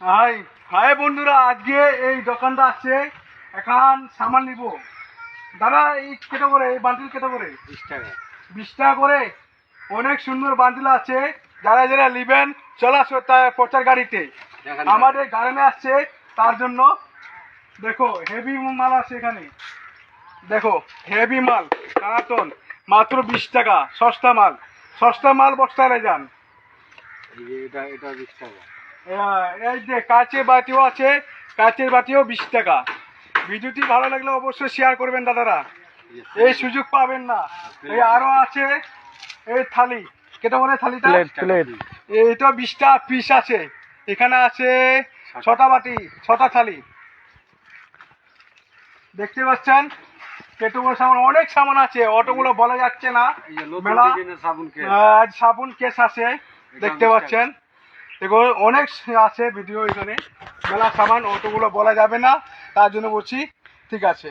High high বন্ধুরা, আজকে এই দোকানটা আছে, এখন সামান নিব। দাদা এই কেটে করে, এই বান্ডিল কেটে করে 20 টাকা। 20 টাকা করে। অনেক সুন্দর বান্ডিল আছে, যারা যারা নেবেন চলে আসো প্রচার গাড়িতে। আমাদের গাড়ি আসছে তার জন্য। দেখো হেভি মাল আছে এখানে, দেখো হেভি মাল কার্টন মাত্র 20 টাকা। সস্তা মাল, সস্তা মাল বস্তায় যান। এটা 20 টাকা। এই যে কাচের বাটিও আছে, কাচের বাটিও 20 টাকা। ভিডিওটি ভালো লাগলে অবশ্যই শেয়ার করবেন দাদারা, এই সুযোগ পাবেন না। এই আরো আছে এই থালি, কেটে বলে থালিটা এইটা 20 টাকা পিস আছে। এখানে আছে 6টা বাটি, 6টা থালি, দেখতে পাচ্ছেন। কেটে বলে সামান, অনেক সামান আছে, অটোগুলো বলা যাচ্ছে না। মেলা সাবুন কেস আছে, দেখতে পাচ্ছেন। দেখো অনেক আছে ভিডিও, এখানে মেলা সামান, অটোগুলো বলা যাবে না, তার জন্য বলছি। ঠিক আছে।